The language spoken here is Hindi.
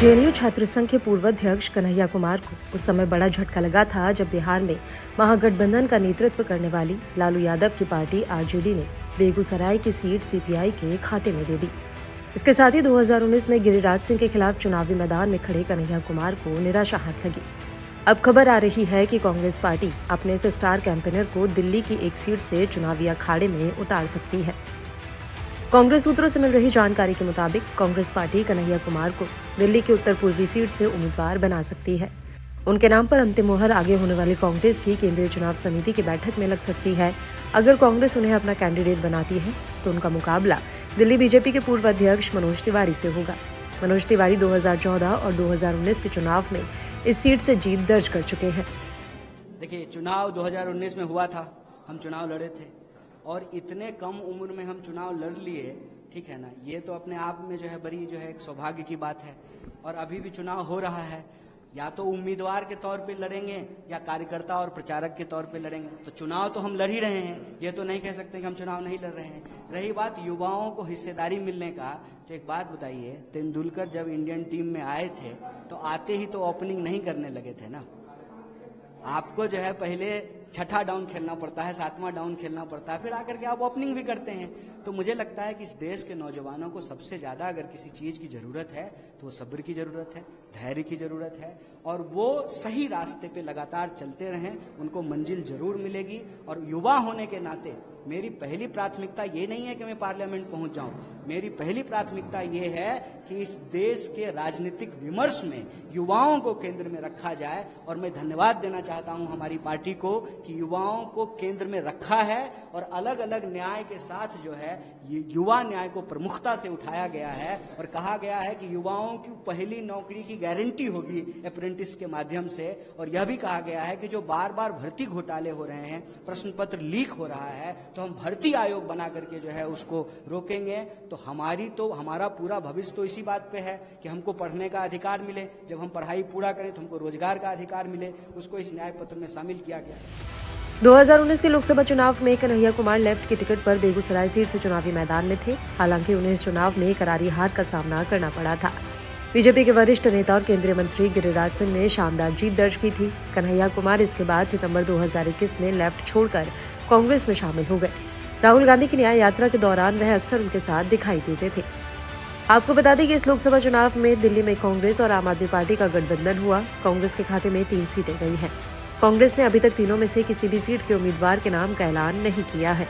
जेएनयू छात्र संघ के पूर्व अध्यक्ष कन्हैया कुमार को उस समय बड़ा झटका लगा था जब बिहार में महागठबंधन का नेतृत्व करने वाली लालू यादव की पार्टी आरजेडी ने बेगूसराय की सीट सीपीआई के खाते में दे दी। इसके साथ ही 2019 में गिरिराज सिंह के खिलाफ चुनावी मैदान में खड़े कन्हैया कुमार को निराशा हाथ लगी। अब खबर आ रही है कि कांग्रेस पार्टी अपने इस स्टार कैंपेनर को दिल्ली की एक सीट से चुनावी अखाड़े में उतार सकती है। कांग्रेस सूत्रों से मिल रही जानकारी के मुताबिक कांग्रेस पार्टी कन्हैया कुमार को दिल्ली की उत्तर पूर्वी सीट से उम्मीदवार बना सकती है। उनके नाम पर अंतिम मुहर आगे होने वाली कांग्रेस की केंद्रीय चुनाव समिति की बैठक में लग सकती है। अगर कांग्रेस उन्हें अपना कैंडिडेट बनाती है तो उनका मुकाबला दिल्ली बीजेपी के पूर्व अध्यक्ष मनोज तिवारी से होगा। मनोज तिवारी 2014 और 2019 के चुनाव में इस सीट से जीत दर्ज कर चुके हैं। देखिए, चुनाव 2019 में हुआ था, हम चुनाव लड़े थे और इतने कम उम्र में हम चुनाव लड़ लिए, ठीक है ना। ये तो अपने आप में जो है बड़ी एक सौभाग्य की बात है। और अभी भी चुनाव हो रहा है, या तो उम्मीदवार के तौर पे लड़ेंगे या कार्यकर्ता और प्रचारक के तौर पे लड़ेंगे। तो चुनाव तो हम लड़ ही रहे हैं, ये तो नहीं कह सकते कि हम चुनाव नहीं लड़ रहे हैं। रही बात युवाओं को हिस्सेदारी मिलने का, तो एक बात बताइए, तेंदुलकर जब इंडियन टीम में आए थे तो आते ही तो ओपनिंग नहीं करने लगे थे ना। आपको जो है पहले छठा डाउन खेलना पड़ता है, सातवां डाउन खेलना पड़ता है, फिर आकर के आप ओपनिंग भी करते हैं। तो मुझे लगता है कि इस देश के नौजवानों को सबसे ज्यादा अगर किसी चीज की जरूरत है तो वो सब्र की जरूरत है, धैर्य की जरूरत है, और वो सही रास्ते पे लगातार चलते रहें, उनको मंजिल जरूर मिलेगी। और युवा होने के नाते मेरी पहली प्राथमिकता ये नहीं है कि मैं पार्लियामेंट पहुंच जाऊं, मेरी पहली प्राथमिकता ये है कि इस देश के राजनीतिक विमर्श में युवाओं को केंद्र में रखा जाए। और मैं धन्यवाद देना चाहता हूं हमारी पार्टी को कि युवाओं को केंद्र में रखा है और अलग अलग न्याय के साथ जो है ये युवा न्याय को प्रमुखता से उठाया गया है और कहा गया है कि युवाओं की पहली नौकरी की गारंटी होगी अप्रेंटिस के माध्यम से। और यह भी कहा गया है कि जो बार बार भर्ती घोटाले हो रहे हैं, प्रश्न पत्र लीक हो रहा है, तो हम भर्ती आयोग बना करके जो है उसको रोकेंगे। तो हमारा पूरा भविष्य तो इसी बात पे है कि हमको पढ़ने का अधिकार मिले, जब हम पढ़ाई पूरा करें तो हमको रोजगार का अधिकार मिले, उसको इस न्याय पत्र में शामिल किया गया। 2019 के लोकसभा चुनाव में कन्हैया कुमार लेफ्ट की टिकट पर बेगूसराय सीट से चुनावी मैदान में थे। हालांकि उन्हें इस चुनाव में करारी हार का सामना करना पड़ा था। बीजेपी के वरिष्ठ नेता और केंद्रीय मंत्री गिरिराज सिंह ने शानदार जीत दर्ज की थी। कन्हैया कुमार इसके बाद सितंबर 2021 में लेफ्ट छोड़कर कांग्रेस में शामिल हो गए। राहुल गांधी की न्याय यात्रा के दौरान वह अक्सर उनके साथ दिखाई देते थे। आपको बता दें कि इस लोकसभा चुनाव में दिल्ली में कांग्रेस और आम आदमी पार्टी का गठबंधन हुआ। कांग्रेस के खाते में 3 सीटें गई हैं। कांग्रेस ने अभी तक तीनों में से किसी भी सीट के उम्मीदवार के नाम का ऐलान नहीं किया है।